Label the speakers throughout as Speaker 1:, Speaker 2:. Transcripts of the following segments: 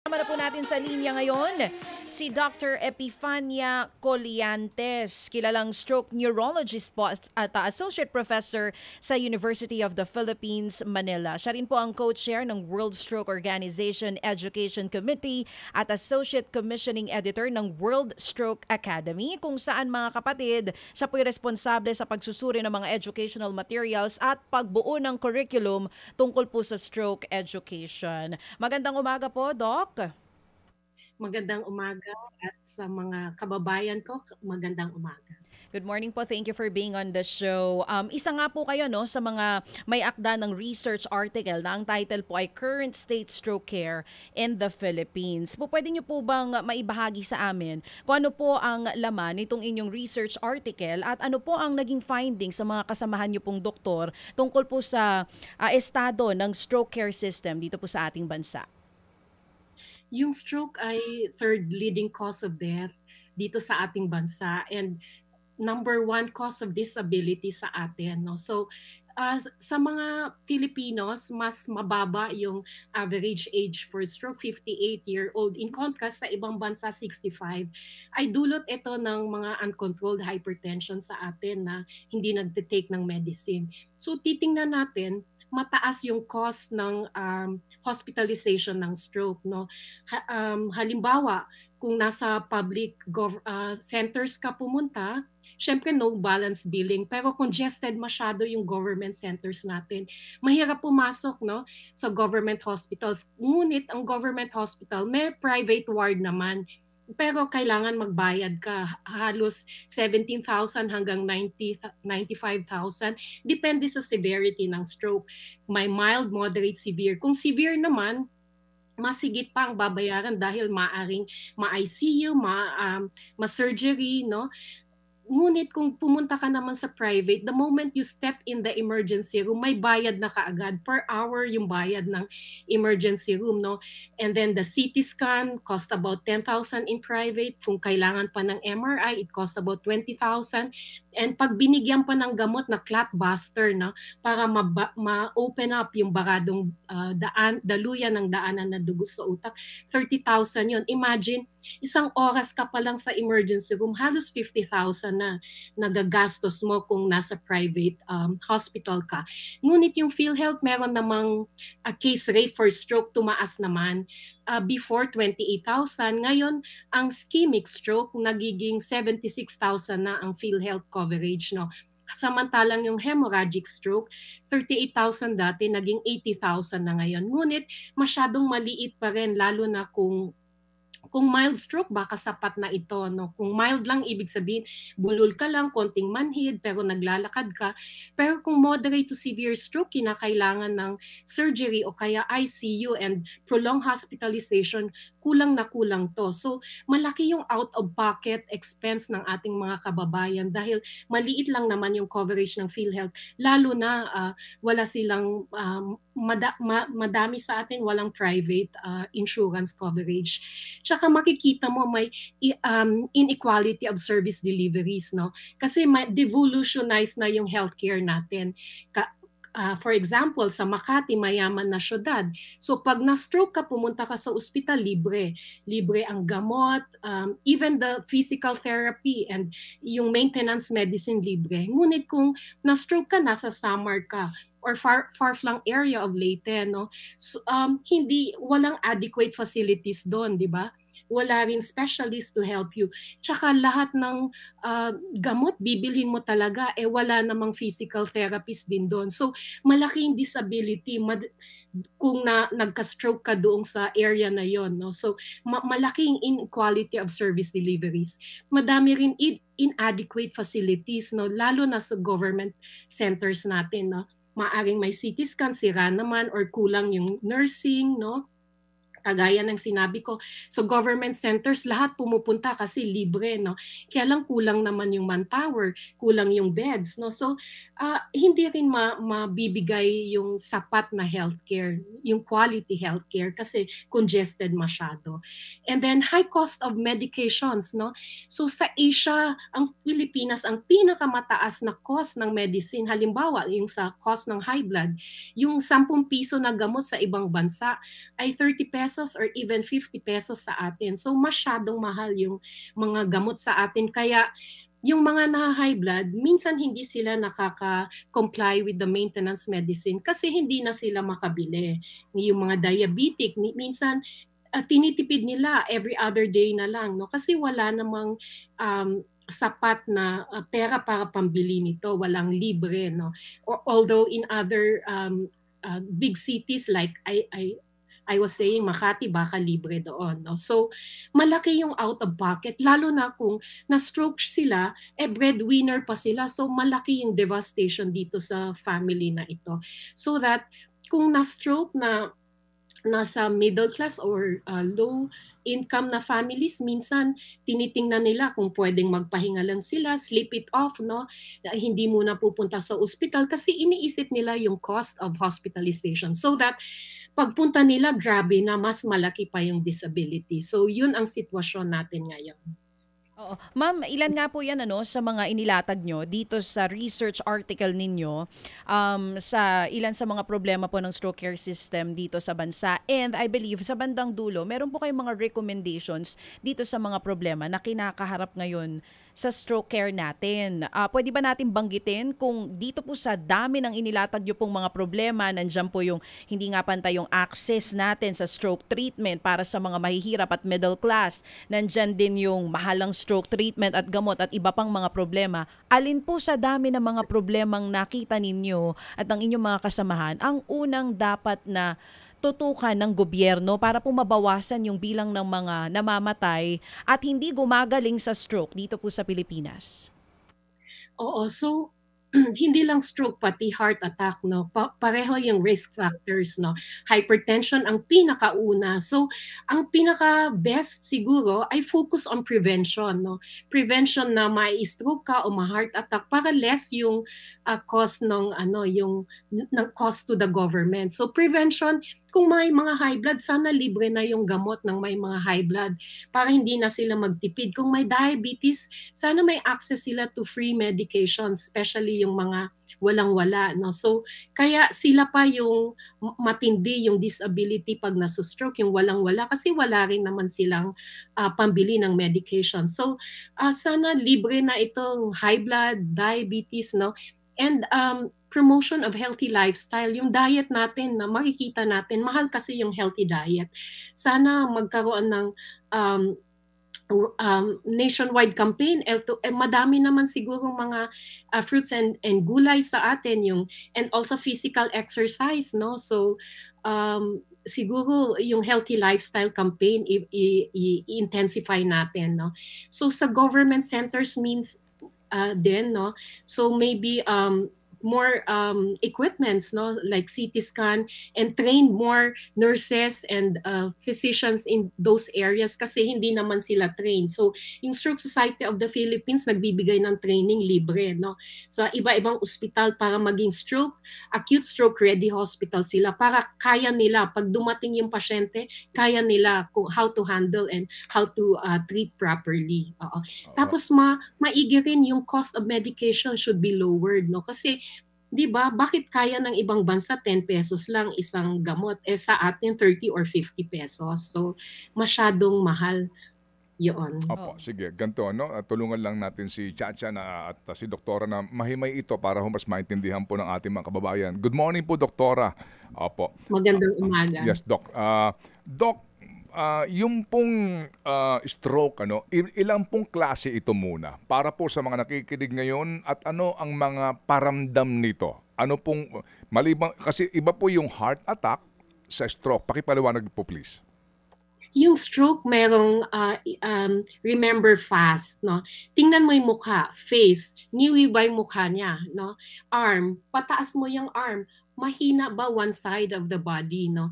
Speaker 1: Kasama na po natin sa linya ngayon si Dr. Epifania Colliantes, kilalang stroke neurologist po at Associate Professor sa University of the Philippines, Manila. Siya rin po ang co-chair ng World Stroke Organization Education Committee at Associate Commissioning Editor ng World Stroke Academy, kung saan mga kapatid, siya po'y responsable sa pagsusuri ng mga educational materials at pagbuo ng curriculum tungkol po sa stroke education. Magandang umaga po, Doc.
Speaker 2: Magandang umaga at sa mga kababayan ko, magandang umaga.
Speaker 1: Good morning po. Thank you for being on the show. Isa nga po kayo no sa mga may akda ng research article na ang title po ay Current State Stroke Care in the Philippines. Pwede niyo po bang maibahagi sa amin kung ano po ang laman nitong inyong research article at ano po ang naging findings sa mga kasamahan niyo pong doktor tungkol po sa estado ng stroke care system dito po sa ating bansa?
Speaker 2: Yung stroke ay third leading cause of death dito sa ating bansa and number one cause of disability sa atin. No? So, sa mga Filipinos, mas mababa yung average age for stroke, 58-year-old. In contrast, sa ibang bansa, 65. Ay dulot ito ng mga uncontrolled hypertension sa atin na hindi nagtitake ng medicine. So, titingnan natin, mataas yung cost ng hospitalization ng stroke. No? Halimbawa, kung nasa public centers ka pumunta, syempre no balance billing, pero congested masyado yung government centers natin. Mahirap pumasok no sa government hospitals. Ngunit ang government hospital may private ward naman. Pero kailangan magbayad ka halos 17,000 hanggang 95,000 depende sa severity ng stroke. May mild, moderate, severe. Kung severe naman, masigit pa ang babayaran dahil maaring ma-ICU, ma-surgery, no? Ngunit kung pumunta ka naman sa private, the moment you step in the emergency room, may bayad na kaagad. Per hour yung bayad ng emergency room. No? And then the CT scan cost about 10,000 in private. Kung kailangan pa ng MRI, it cost about 20,000. And pag binigyan pa ng gamot na clot buster no, para ma-open up yung baradong daluyan ng daanan na dugo sa utak, 30,000 yun. Imagine, isang oras ka pa lang sa emergency room, halos 50,000 na nagagastos mo kung nasa private hospital ka. Ngunit yung PhilHealth meron namang case rate for stroke tumaas naman. Before 28,000, ngayon ang ischemic stroke nagiging 76,000 na ang PhilHealth coverage. No? Samantalang yung hemorrhagic stroke, 38,000 dati, naging 80,000 na ngayon. Ngunit masyadong maliit pa rin, lalo na kung mild stroke, baka sapat na ito. No? Kung mild lang, ibig sabihin, bulol ka lang, konting manhid, pero naglalakad ka. Pero kung moderate to severe stroke, kinakailangan ng surgery o kaya ICU and prolonged hospitalization, kulang na kulang to. So, malaki yung out-of-pocket expense ng ating mga kababayan dahil maliit lang naman yung coverage ng PhilHealth. Lalo na wala silang madami sa atin walang private insurance coverage. Tsaka makikita mo may inequality of service deliveries, no? Kasi devolutionize na yung healthcare natin. For example, sa Makati, mayaman na syudad. So pag na-stroke ka, pumunta ka sa ospital, libre. Libre ang gamot, even the physical therapy and yung maintenance medicine libre. Ngunit kung na-stroke ka, nasa Samar ka, or far-flung area of Leyte, no? So, walang adequate facilities doon, di ba? Wala rin specialist to help you. Tsaka lahat ng gamot bibilhin mo talaga, wala namang physical therapist din doon. So malaking disability kung nagka-stroke ka doon sa area na yon. No? So malaking inequality of service deliveries. Madami rin inadequate facilities, no? Lalo na sa government centers natin. No? Maaring may CT scan, sira naman, or kulang yung nursing, no? Kagaya ng sinabi ko, so government centers, lahat pumupunta kasi libre, no? Kaya lang kulang naman yung manpower, kulang yung beds, no? So, hindi rin mabibigay yung sapat na healthcare, yung quality healthcare kasi congested masyado. And then, high cost of medications, no? So, sa Asia, ang Pilipinas, ang pinakamataas na cost ng medicine, halimbawa, yung sa cost ng high blood, yung 10 piso na gamot sa ibang bansa ay 30 pesos pesos or even 50 pesos sa atin. So masyadong mahal yung mga gamot sa atin. Kaya yung mga na-high blood, minsan hindi sila nakaka-comply with the maintenance medicine kasi hindi na sila makabili. Yung mga diabetic, minsan tinitipid nila every other day na lang, no? Kasi wala namang sapat na pera para pambili nito, walang libre, no? Although in other big cities like I was saying Makati, baka libre doon, no? So malaki yung out of pocket, lalo na kung na-stroke sila, breadwinner pa sila, so malaki yung devastation dito sa family na ito. So that kung na-stroke na nasa middle class or low income na families, minsan tinitingnan nila kung pwedeng magpahinga lang sila, sleep it off, no? Hindi muna pupunta sa ospital kasi iniisip nila yung cost of hospitalization. So that pagpunta nila, grabe na, mas malaki pa yung disability. So yun ang sitwasyon natin ngayon.
Speaker 1: Oo. Ma'am, ilan nga po yan sa mga inilatag nyo dito sa research article ninyo sa ilan sa mga problema po ng stroke care system dito sa bansa. And I believe sa bandang dulo, meron po kayong mga recommendations dito sa mga problema na kinakaharap ngayon sa stroke care natin. Pwede ba natin banggitin kung dito po sa dami ng inilatag nyo pong mga problema, nandiyan po yung hindi nga pantay yung access natin sa stroke treatment para sa mga mahihirap at middle class. Nandiyan din yung mahalang stroke treatment at gamot at iba pang mga problema. Alin po sa dami ng mga problemang nakita ninyo at ng inyong mga kasamahan ang unang dapat na tutukan ng gobyerno para po mabawasan yung bilang ng mga namamatay at hindi gumagaling sa stroke dito po sa Pilipinas?
Speaker 2: Oo, so hindi lang stroke, pati heart attack, no? Pareho yung risk factors, no? Hypertension ang pinakauna. So, ang pinaka-best siguro ay focus on prevention, no? Prevention na mai-stroke ka o ma-heart attack para less yung cost ng cost to the government. So, prevention, kung may mga high blood, sana libre na yung gamot ng may mga high blood para hindi na sila magtipid. Kung may diabetes, sana may access sila to free medication, especially yung mga walang-wala, no? So kaya sila pa yung matindi yung disability pag nasustroke, yung walang-wala kasi wala rin naman silang pambili ng medication. So sana libre na itong high blood, diabetes, no? And promotion of healthy lifestyle, yung diet natin na makikita natin, mahal kasi yung healthy diet. Sana magkaroon ng nationwide campaign. Madami naman siguro mga fruits and gulay sa atin, and also physical exercise, no? So siguro yung healthy lifestyle campaign i-intensify natin, no? So sa government centers means din, no? So maybe more equipments, no, like CT scan, and train more nurses and physicians in those areas kasi hindi naman sila trained. So yung Stroke Society of the Philippines nagbibigay ng training libre, no, sa iba-ibang ospital para maging acute stroke ready hospital sila para kaya nila pag dumating yung pasyente, kaya nila kung how to handle and how to treat properly. Tapos maigi rin yung cost of medication should be lowered, no, kasi 'di ba, bakit kaya ng ibang bansa 10 pesos lang isang gamot, sa atin 30 or 50 pesos. So masyadong mahal 'yon.
Speaker 3: Opo, sige, ganito, no? Tulungan lang natin si Chacha at si Doktora na mahimay ito para mas maintindihan po ng ating mga kababayan. Good morning po, Doktora. Opo.
Speaker 2: Magandang umaga.
Speaker 3: Yes, Doc. Doc, yung pong stroke, ilang pong klase ito muna? Para po sa mga nakikinig ngayon, at ano ang mga paramdam nito? Ano pong, malibang, kasi iba po yung heart attack sa stroke. Pakipaliwanag po, please.
Speaker 2: Yung stroke, merong remember fast, no? Tingnan mo yung mukha, face, niwi ba yung mukha niya, no? Arm, pataas mo yung arm, mahina ba one side of the body, no?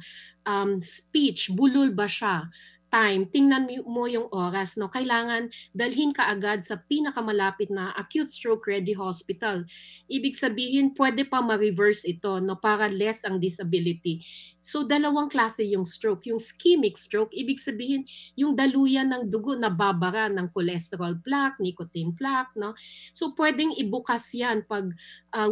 Speaker 2: Speech, bulol ba siya? Time, tingnan mo yung oras, no? Kailangan dalhin ka agad sa pinakamalapit na acute stroke ready hospital. Ibig sabihin, pwede pa ma-reverse ito, no, para less ang disability. So dalawang klase yung stroke. Yung ischemic stroke, ibig sabihin yung daluyan ng dugo na babara ng cholesterol plaque, nicotine plaque, no? So pwedeng ibukas yan pag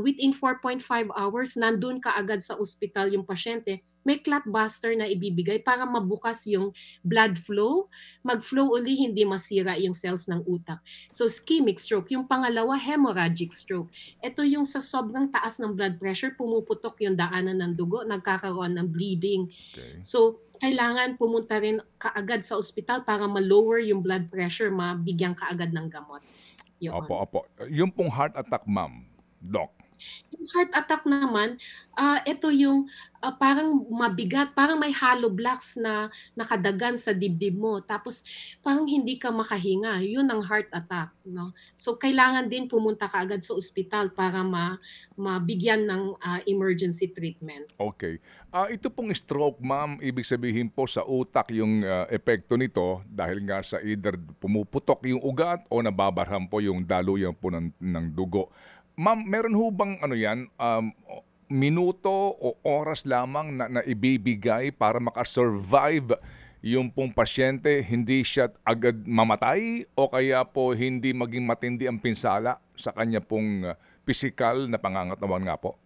Speaker 2: within 4.5 hours nandun ka agad sa ospital yung pasyente, may clot buster na ibibigay para mabukas yung blood flow, mag-flow uli, hindi masira yung cells ng utak. So ischemic stroke. Yung pangalawa, hemorrhagic stroke. Ito yung sa sobrang taas ng blood pressure, pumuputok yung daanan ng dugo, nagkakaroon ng bleeding.
Speaker 3: Okay.
Speaker 2: So kailangan pumunta rin kaagad sa ospital para ma-lower yung blood pressure, mabigyan kaagad ng gamot. Yun.
Speaker 3: Opo. Yung pong heart attack, ma'am, Doc.
Speaker 2: Yung heart attack naman, ito yung parang mabigat, parang may hollow blocks na nakadagan sa dibdib mo. Tapos parang hindi ka makahinga. Yun ang heart attack. No? So kailangan din pumunta ka agad sa ospital para mabigyan ng emergency treatment.
Speaker 3: Okay. Ito pong stroke, ma'am, ibig sabihin po sa utak yung epekto nito dahil nga sa either pumuputok yung ugat o nababarham po yung daluyan po ng dugo. Ma'am, meron ho bang minuto o oras lamang na ibibigay para makasurvive yung pong pasyente, hindi siya agad mamatay o kaya po hindi maging matindi ang pinsala sa kanya pong pisikal na pangangatawan nga po?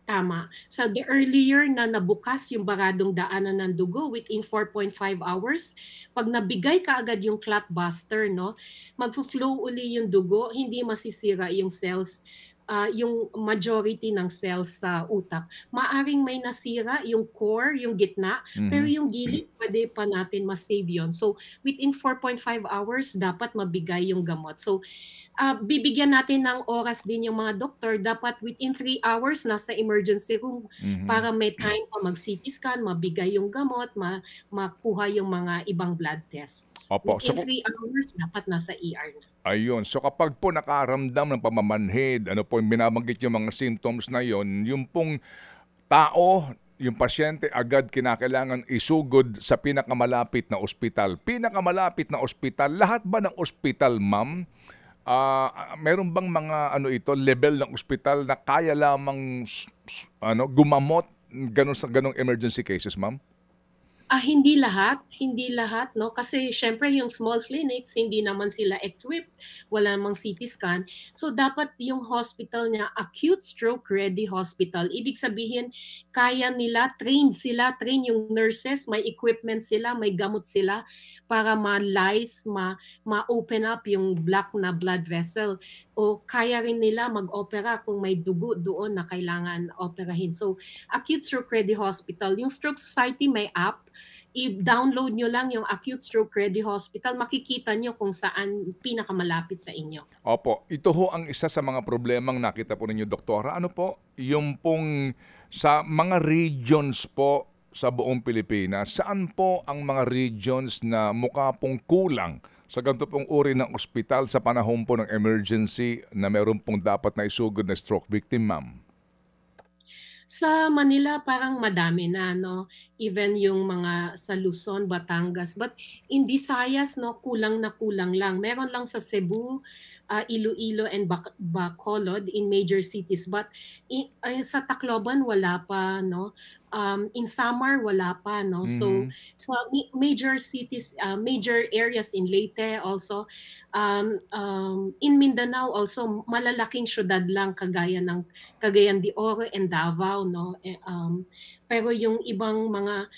Speaker 2: Tama. So the earlier na nabukas yung baradong daanan ng dugo within 4.5 hours, pag nabigay ka agad yung clot buster, no, magfo-flow uli yung dugo, hindi masisira yung cells, yung majority ng cells sa utak. Maaring may nasira yung core, yung gitna, pero yung gilid pwede pa natin ma-save yun. So within 4.5 hours, dapat mabigay yung gamot. So bibigyan natin ng oras din yung mga doktor. Dapat within 3 hours nasa emergency room para may time pa mag-CT scan, mabigay yung gamot, makuha yung mga ibang blood tests.
Speaker 3: Opo.
Speaker 2: Within 3 hours, dapat nasa ER na.
Speaker 3: Ayun. So kapag po nakaramdam ng pamamanhid, ano po yung binabanggit yung mga symptoms na yon, yung pong tao, yung pasyente agad kinakailangan isugod sa pinakamalapit na ospital. Pinakamalapit na ospital, lahat ba ng ospital, ma'am? Meron bang mga level ng ospital na kaya lamang gumamot sa ganong emergency cases, ma'am?
Speaker 2: Hindi lahat, no? Kasi syempre yung small clinics, hindi naman sila equipped, wala namang CT scan. So dapat yung hospital niya, acute stroke ready hospital. Ibig sabihin, kaya nila, train yung nurses, may equipment sila, may gamot sila para ma-lyse, ma-open up yung block na blood vessel. O kaya rin nila mag-opera kung may dugo doon na kailangan operahin. So acute stroke ready hospital. Yung Stroke Society may app, i-download nyo lang yung Acute Stroke Ready Hospital, makikita nyo kung saan pinakamalapit sa inyo.
Speaker 3: Opo, ito ho ang isa sa mga problemang nakita po ninyo, Doktora. Ano po? Yung pong sa mga regions po sa buong Pilipinas, saan po ang mga regions na mukha pong kulang sa ganito pong uri ng ospital sa panahon po ng emergency na meron pong dapat na isugod na stroke victim, ma'am?
Speaker 2: Sa Manila parang madami na, no? Even yung mga sa Luzon, Batangas. But in Visayas, no, kulang na kulang lang. Meron lang sa Cebu, Iloilo and Bacolod in major cities. But sa Tacloban wala pa, no? In Samar wala pa, no? So sa major cities, major areas in Leyte also, in Mindanao also, malalaking syudad lang Cagayan de Oro and Davao, no? Pero yung ibang mga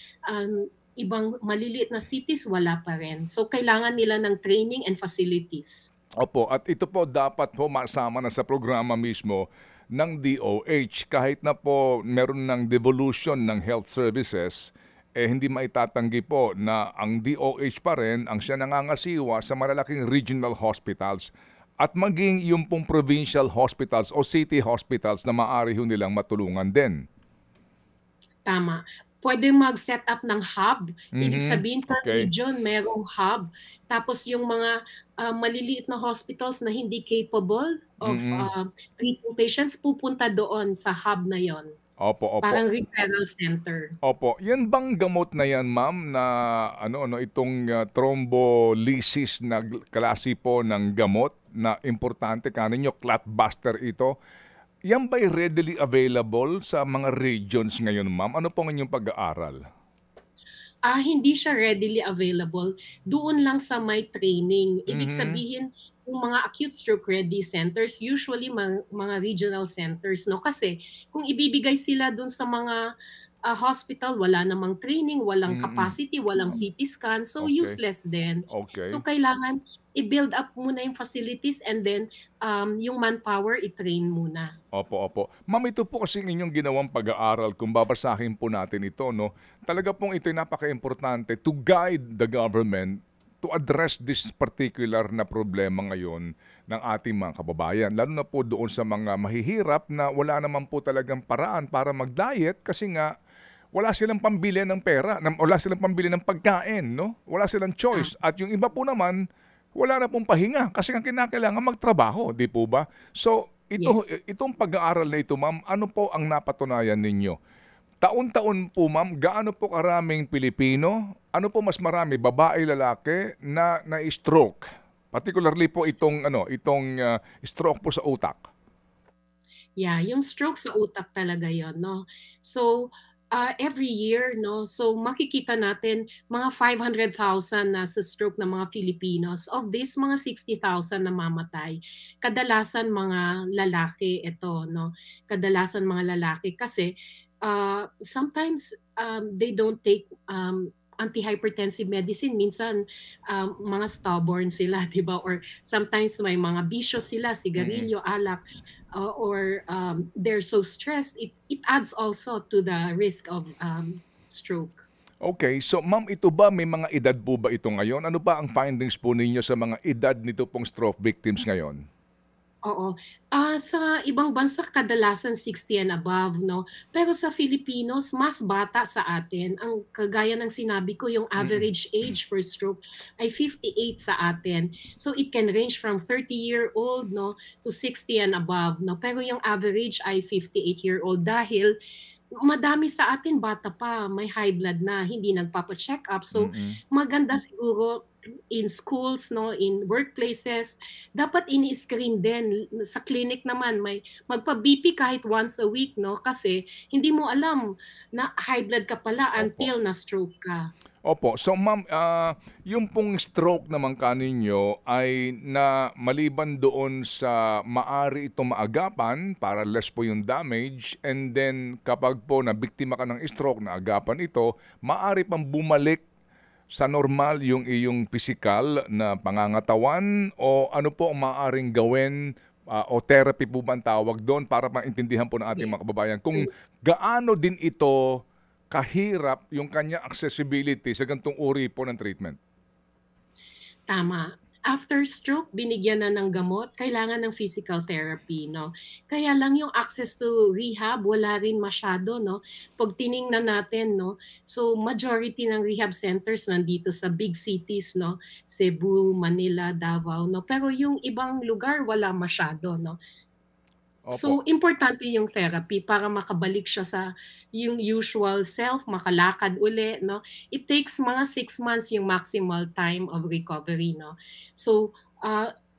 Speaker 2: ibang maliliit na cities wala pa rin. So kailangan nila ng training and facilities.
Speaker 3: Opo, at ito po dapat po masama na sa programa mismo ng DOH. Kahit na po meron ng devolution ng health services, hindi maitatanggi po na ang DOH pa rin ang siya nangangasiwa sa malalaking regional hospitals at maging yung pong provincial hospitals o city hospitals na maaari ho nilang matulungan din.
Speaker 2: Tama. Pwede mag-set up ng hub. Ibig sabihin per region, merong hub. Tapos yung mga maliliit na hospitals na hindi capable of treating patients, pupunta doon sa hub na yon.
Speaker 3: Opo.
Speaker 2: Parang referral center.
Speaker 3: Opo. Yan bang gamot na yan, ma'am, na itong thrombolysis na klase po ng gamot na importante kaninyo, clot buster ito? Yan ba'y readily available sa mga regions ngayon, ma'am? Ano po ang inyong pag-aaral?
Speaker 2: Hindi siya readily available. Doon lang sa may training. Ibig sabihin, yung mga acute stroke ready centers, usually mga regional centers, no? Kasi kung ibibigay sila doon sa mga hospital, wala namang training, walang
Speaker 3: Mm.
Speaker 2: capacity, walang CT scan, so
Speaker 3: Okay.
Speaker 2: useless din. So
Speaker 3: Okay.
Speaker 2: kailangan i-build up muna yung facilities and then yung manpower i-train muna.
Speaker 3: Opo, opo. Ma'am, ito po kasing inyong ginawang pag-aaral, kung babasahin po natin ito, no? Talaga pong ito'y napaka-importante to guide the government to address this particular na problema ngayon ng ating mga kababayan. Lalo na po doon sa mga mahihirap na wala naman po talagang paraan para mag-diet kasi nga wala silang pambili ng pera, wala silang pambili ng pagkain, no? Wala silang
Speaker 2: Ah,
Speaker 3: choice. At yung iba po naman, wala na pong pahinga kasi ang kinakailangan magtrabaho, di po ba? So,
Speaker 2: yes.
Speaker 3: itong pag-aaral na ito, ma'am, ano po ang napatunayan ninyo? Taon-taon po, ma'am, gaano po karaming Pilipino, ano po mas marami, babae, lalaki, na na-stroke? Particularly po itong stroke po sa utak.
Speaker 2: Yeah, yung stroke sa utak talaga 'yon, no? So, every year, no, so makikita natin mga 500,000 na sa stroke ng mga Filipinos. Of this, mga 60,000 namamatay. Kadalasan mga lalaki ito, no? Kadalasan mga lalaki kasi sometimes they don't take antihypertensive medicine. Minsan mga stubborn sila, 'di ba? Or sometimes may mga bisyo sila,
Speaker 3: Mm.
Speaker 2: sigarilyo, alak, or they're so stressed, it adds also to the risk of stroke.
Speaker 3: Okay, so ma'am, ito ba may mga edad po ba ito ngayon? Ano ba ang findings po ninyo sa mga edad nito pong stroke victims ngayon?
Speaker 2: Oo. Sa ibang bansa kadalasan 60 and above, 'no? Pero sa Filipinos mas bata sa atin. Ang kagaya ng sinabi ko, yung
Speaker 3: Mm.
Speaker 2: average age for stroke ay 58 sa atin. So it can range from 30-year-old, 'no, to 60 and above, 'no? Pero yung average ay 58-year-old dahil madami sa atin bata pa, may high blood na, hindi nagpapa-check-up. So
Speaker 3: Mm.
Speaker 2: maganda siguro in schools, 'no, in workplaces, dapat ini-screen din. Sa clinic naman may magpa-BP kahit once a week, 'no, kasi hindi mo alam na high blood ka pala
Speaker 3: Opo.
Speaker 2: until na-stroke ka.
Speaker 3: Opo. So ma'am, yung pong stroke naman kaninyo ay na maliban doon sa maari itong maagapan para less po yung damage, and then kapag po nabiktima ka ng stroke, naagapan ito, maari pang bumalik sa normal yung iyong pisikal na pangangatawan, o ano po ang maaaring gawin, o therapy po ba ang tawag doon para maintindihan po ng ating mga
Speaker 2: Yes.
Speaker 3: kababayan kung gaano din ito kahirap yung kanyang accessibility sa ganitong uri po ng treatment?
Speaker 2: Tama. After stroke, binigyan na ng gamot, kailangan ng physical therapy, 'no? Kaya lang yung access to rehab wala rin masyado, 'no? 'Pag tiningnan natin, 'no, so majority ng rehab centers nandito sa big cities, 'no? Cebu, Manila, Davao, 'no? Pero yung ibang lugar wala masyado, 'no?
Speaker 3: Opo.
Speaker 2: So, importante yung therapy para makabalik siya sa yung usual self, makalakad uli, 'no? It takes mga 6 months yung maximal time of recovery, 'no? So,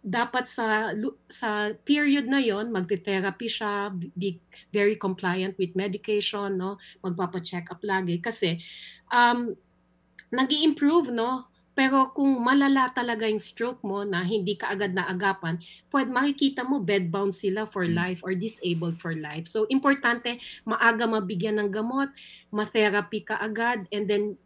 Speaker 2: dapat sa period na yon magte-therapy siya, be very compliant with medication, 'no? Magpapa-check-up lagi kasi, um, nag-i-improve, 'no? Pero kung malala talaga yung stroke mo na hindi ka agad naagapan, makikita mo bedbound sila for
Speaker 3: Hmm.
Speaker 2: life or disabled for life. So importante maaga mabigyan ng gamot, ma-therapy ka agad, and then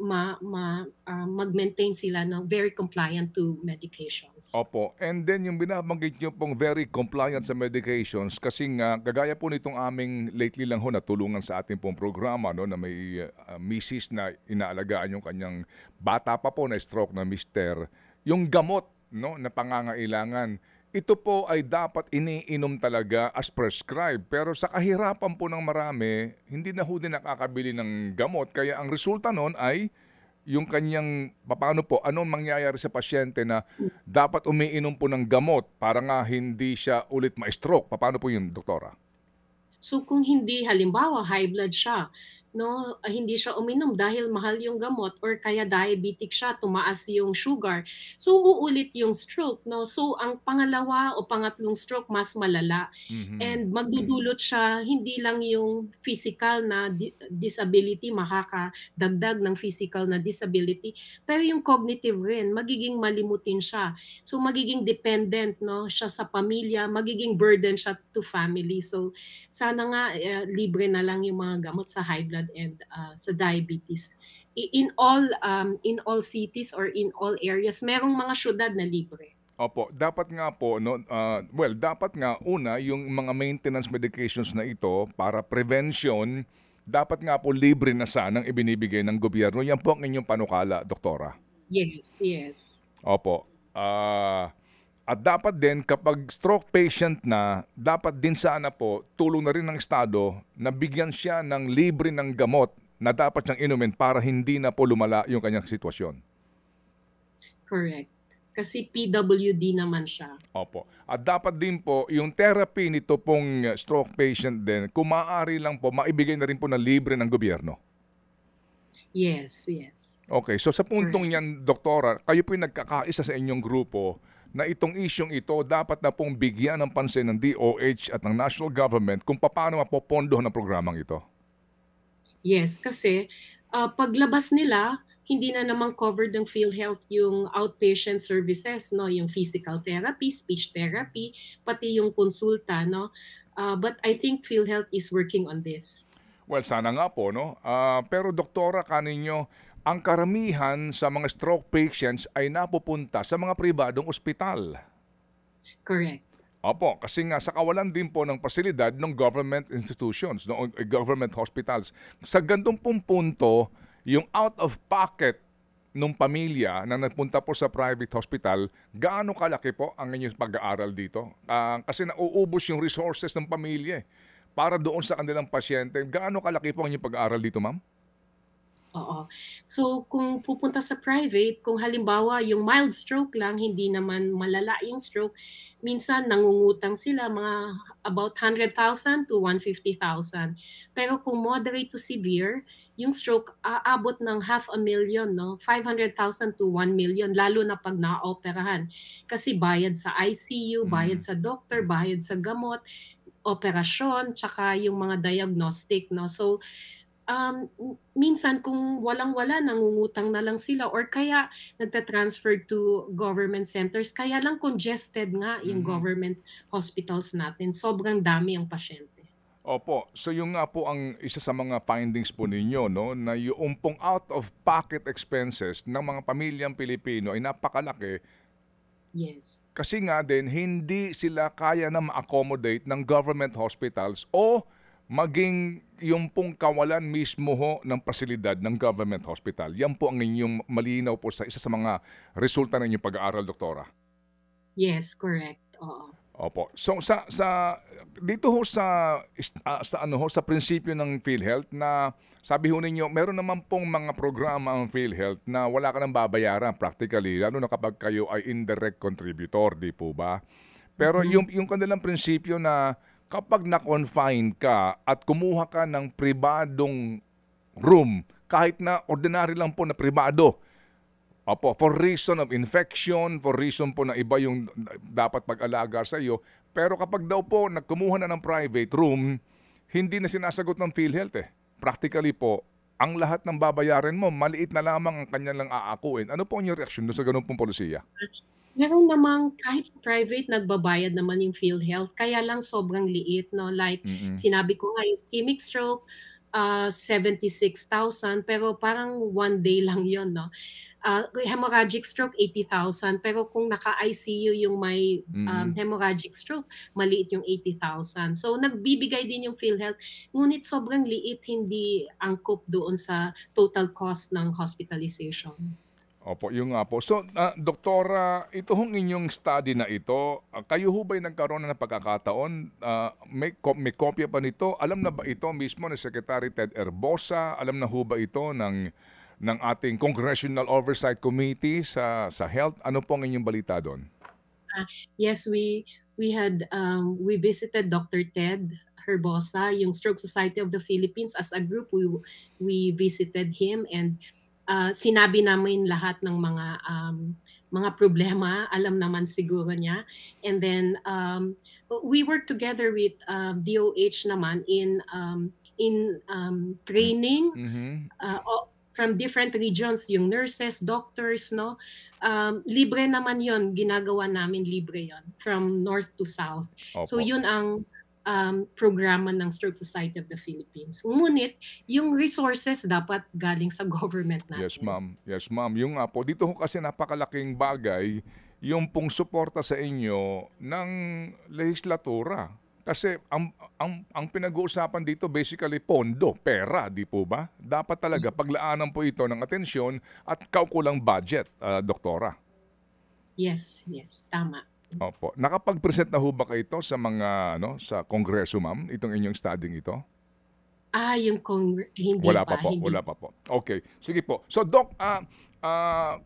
Speaker 2: mag-maintain sila ng very compliant to medications.
Speaker 3: Opo. And then yung binabanggit niyo pong very compliant sa medications, kasi nga kagaya po nitong aming lately lang ho natulungan sa ating pong programa, no, na may misis na inaalagaan yung kanyang bata pa po na stroke na mister. Yung gamot, no, na pangangailangan, ito po ay dapat iniinom talaga as prescribed. Pero sa kahirapan po ng marami, hindi na ho din nakakabili ng gamot. Kaya ang resulta nun ay yung kanyang, paano po, anong mangyayari sa pasyente na dapat umiinom po ng gamot para nga hindi siya ulit ma-stroke. Paano po yun, doktora?
Speaker 2: So kung hindi, halimbawa high blood siya, 'no, hindi siya uminom dahil mahal yung gamot or kaya diabetic siya, tumaas yung sugar, so uulit yung stroke, 'no. So ang pangalawa o pangatlong stroke mas malala,
Speaker 3: Mhm.
Speaker 2: and magdudulot siya hindi lang yung physical na disability, makakadagdag ng physical na disability, pero yung cognitive rin, magiging malimutin siya. So magiging dependent, 'no, siya sa pamilya, magiging burden siya to family. So sana nga libre na lang yung mga gamot sa high blood period and sa diabetes. In all cities or in all areas, merong mga syudad na libre.
Speaker 3: Opo, dapat nga po no, well, dapat nga una yung mga maintenance medications na ito para prevention, dapat nga po libre na sanang ibinibigay ng gobyerno. Yan po ang inyong panukala, doktora.
Speaker 2: Yes, yes.
Speaker 3: Opo. At dapat din kapag stroke patient na, dapat din sana po tulong na rin ng Estado na bigyan siya ng libre ng gamot na dapat siyang inumin para hindi na po lumala yung kanyang sitwasyon.
Speaker 2: Correct. Kasi PWD naman siya.
Speaker 3: Opo. At dapat din po yung therapy nito pong stroke patient din, kung maaari lang po, maibigay na rin po na libre ng gobyerno.
Speaker 2: Yes, yes.
Speaker 3: Okay, so sa puntong yan, doktora, kayo po yung nagkakaisa sa inyong grupo na itong isyong ito dapat na pong bigyan ng pansin ng DOH at ng national government kung paano mapopondohan ang programang ito.
Speaker 2: Yes, kasi paglabas nila, hindi na naman covered ng PhilHealth yung outpatient services, no, yung physical therapy, speech therapy, pati yung konsulta, no. But I think PhilHealth is working on this.
Speaker 3: Well, sana nga po, no? Pero doktora, kaninyo, ang karamihan sa mga stroke patients ay napupunta sa mga pribadong ospital.
Speaker 2: Correct.
Speaker 3: Opo, kasi nga sa kawalan din po ng pasilidad ng government institutions, no, government hospitals. Sa gandong pong punto, yung out of pocket ng pamilya na nagpunta po sa private hospital, gaano kalaki po ang inyong pag-aaral dito? Kasi nauubos yung resources ng pamilya para doon sa kanilang pasyente. Gaano kalaki po ang inyong pag-aaral dito, ma'am?
Speaker 2: Oo. So kung pupunta sa private, kung halimbawa yung mild stroke lang, hindi naman malala yung stroke, minsan nangungutang sila mga about 100,000 to 150,000. Pero kung moderate to severe, yung stroke aabot ng 500,000, no? 500,000 to 1 million, lalo na pag na-operahan. Kasi bayad sa ICU, bayad sa doctor, bayad sa gamot, operasyon, tsaka yung mga diagnostic, no? So minsan kung walang-wala, nangungutang na lang sila or kaya nagta-transfer to government centers, kaya lang congested nga yung government hospitals natin. Sobrang dami ang pasyente.
Speaker 3: Opo. So yung nga po ang isa sa mga findings po ninyo, no, na yung pong out-of-pocket expenses ng mga pamilyang Pilipino ay napakalaki.
Speaker 2: Yes.
Speaker 3: Kasi nga din, hindi sila kaya na ma-accommodate ng government hospitals o maging yung pong kawalan mismo ho ng pasilidad ng government hospital. Yan po ang inyong malinaw po sa isa sa mga resulta ng inyong pag-aaral, doktora.
Speaker 2: Yes, correct. Oo.
Speaker 3: Opo. So sa dito ho sa sa prinsipyo ng PhilHealth na sabi ho ninyo, meron naman pong mga programa ang PhilHealth na wala ka nang babayaran practically, lalo na kapag kayo ay indirect contributor, di po ba? Pero yung kanilang prinsipyo na kapag na-confine ka at kumuha ka ng pribadong room, kahit na ordinary lang po na pribado, opo, for reason of infection, for reason po na iba yung dapat pag-alaga sa iyo, pero kapag daw po nagkumuha na ng private room, hindi na sinasagot ng PhilHealth eh. Practically po, ang lahat ng babayaran mo, maliit na lamang ang kanya lang aakuin. Ano po ang inyong reaksyon doon sa ganun pong polisiya?
Speaker 2: Meron namang kahit sa private, nagbabayad naman yung PhilHealth, kaya lang sobrang liit, no? Like, sinabi ko nga, yung ischemic stroke, 76,000, pero parang one day lang yon, no? Hemorrhagic stroke, 80,000, pero kung naka-ICU yung may hemorrhagic stroke, maliit yung 80,000. So, nagbibigay din yung PhilHealth, ngunit sobrang liit, hindi angkop doon sa total cost ng hospitalization.
Speaker 3: Opo, yung nga po. So, doktora, ito hong inyong study na ito, kayo ho ba'y nagkaroon na ng pagkakataon? May kopya pa nito? Alam na ba ito mismo ni Secretary Ted Herbosa? Alam na ho ba ito ng ating Congressional Oversight Committee sa health? Ano po ang inyong balita doon?
Speaker 2: Yes, we visited Dr. Ted Herbosa, yung Stroke Society of the Philippines. As a group, we visited him and sinabi namin lahat ng mga problema, alam naman siguro niya. And then we work together with DOH naman in training from different regions, yung nurses, doctors, no. Libre naman 'yon, ginagawa namin libre 'yon from north to south.
Speaker 3: Opo.
Speaker 2: So yun ang programa ng Stroke Society of the Philippines. Ngunit, yung resources dapat galing sa government natin.
Speaker 3: Yes, ma'am. Yes, ma'am. Yung nga po, dito ho kasi napakalaking bagay yung pong suporta sa inyo ng lehislatura. Kasi ang pinag-uusapan dito basically pondo, pera, di po ba? Dapat talaga paglaanan po ito ng atensyon at kaukulang budget, doktora.
Speaker 2: Yes, tama.
Speaker 3: Opo. Nakapag-present na ho ba kayo ito sa mga sa Kongreso, ma'am, itong inyong studying ito?
Speaker 2: Yung hindi
Speaker 3: Wala
Speaker 2: pa,
Speaker 3: pa po,
Speaker 2: hindi.
Speaker 3: wala pa po. Okay, sige po. So Doc,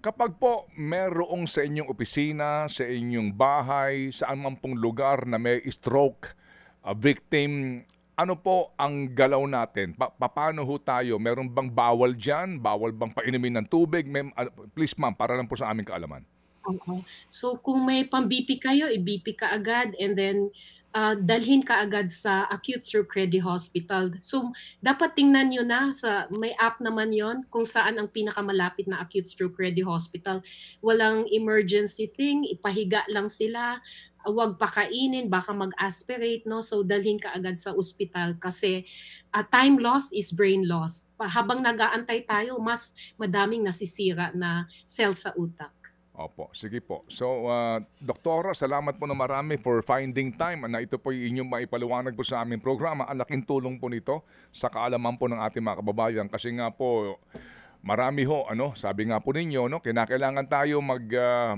Speaker 3: kapag po merong sa inyong opisina, sa inyong bahay, saan man pong lugar na may stroke victim, ano po ang galaw natin? Paano ho tayo? Meron bang bawal dyan? Bawal bang painumin ng tubig? Please ma'am, para lang po sa aming kaalaman.
Speaker 2: Oo. So kung may pang-BP kayo, i-BP ka agad and then dalhin ka agad sa Acute Stroke Ready Hospital. So dapat tingnan nyo na, may app naman yon kung saan ang pinakamalapit na Acute Stroke Ready Hospital. Walang emergency thing, ipahiga lang sila, huwag pakainin, baka mag-aspirate, no? So dalhin ka agad sa ospital kasi time loss is brain loss. Habang nag-aantay tayo, mas madaming nasisira na cell sa utak.
Speaker 3: Opo, sige po. So, Doktora, salamat po na marami for finding time na ito po yung inyong maipaliwanag po sa aming programa. Ang laking tulong po nito sa kaalaman po ng ating mga kababayan kasi nga po marami ho, sabi nga po ninyo, kinakailangan tayo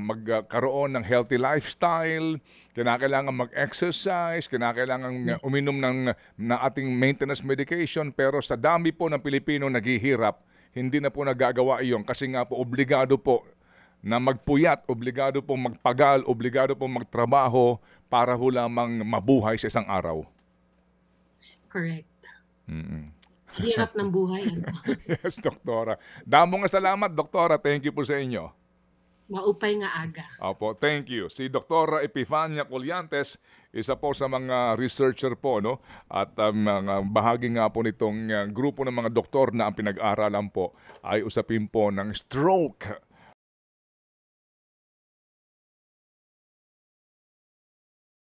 Speaker 3: magkaroon ng healthy lifestyle, kinakailangan mag-exercise, kinakailangan uminom ng ating maintenance medication, pero sa dami po ng Pilipino naghihirap, hindi na po nagagawa iyon kasi nga po obligado po na magpuyat, obligado pong magpagal, obligado pong magtrabaho para ho lamang mabuhay sa isang araw.
Speaker 2: Correct. Hirap ng buhay.
Speaker 3: Yes, Doktora. Damong salamat, Doktora. Thank you po sa inyo.
Speaker 2: Maupay nga aga.
Speaker 3: Opo, thank you. Si Doktora Epifania Colliantes, isa po sa mga researcher po, at mga bahagi nga po nitong grupo ng mga doktor na ang pinag-aaralan po ay usapin po ng stroke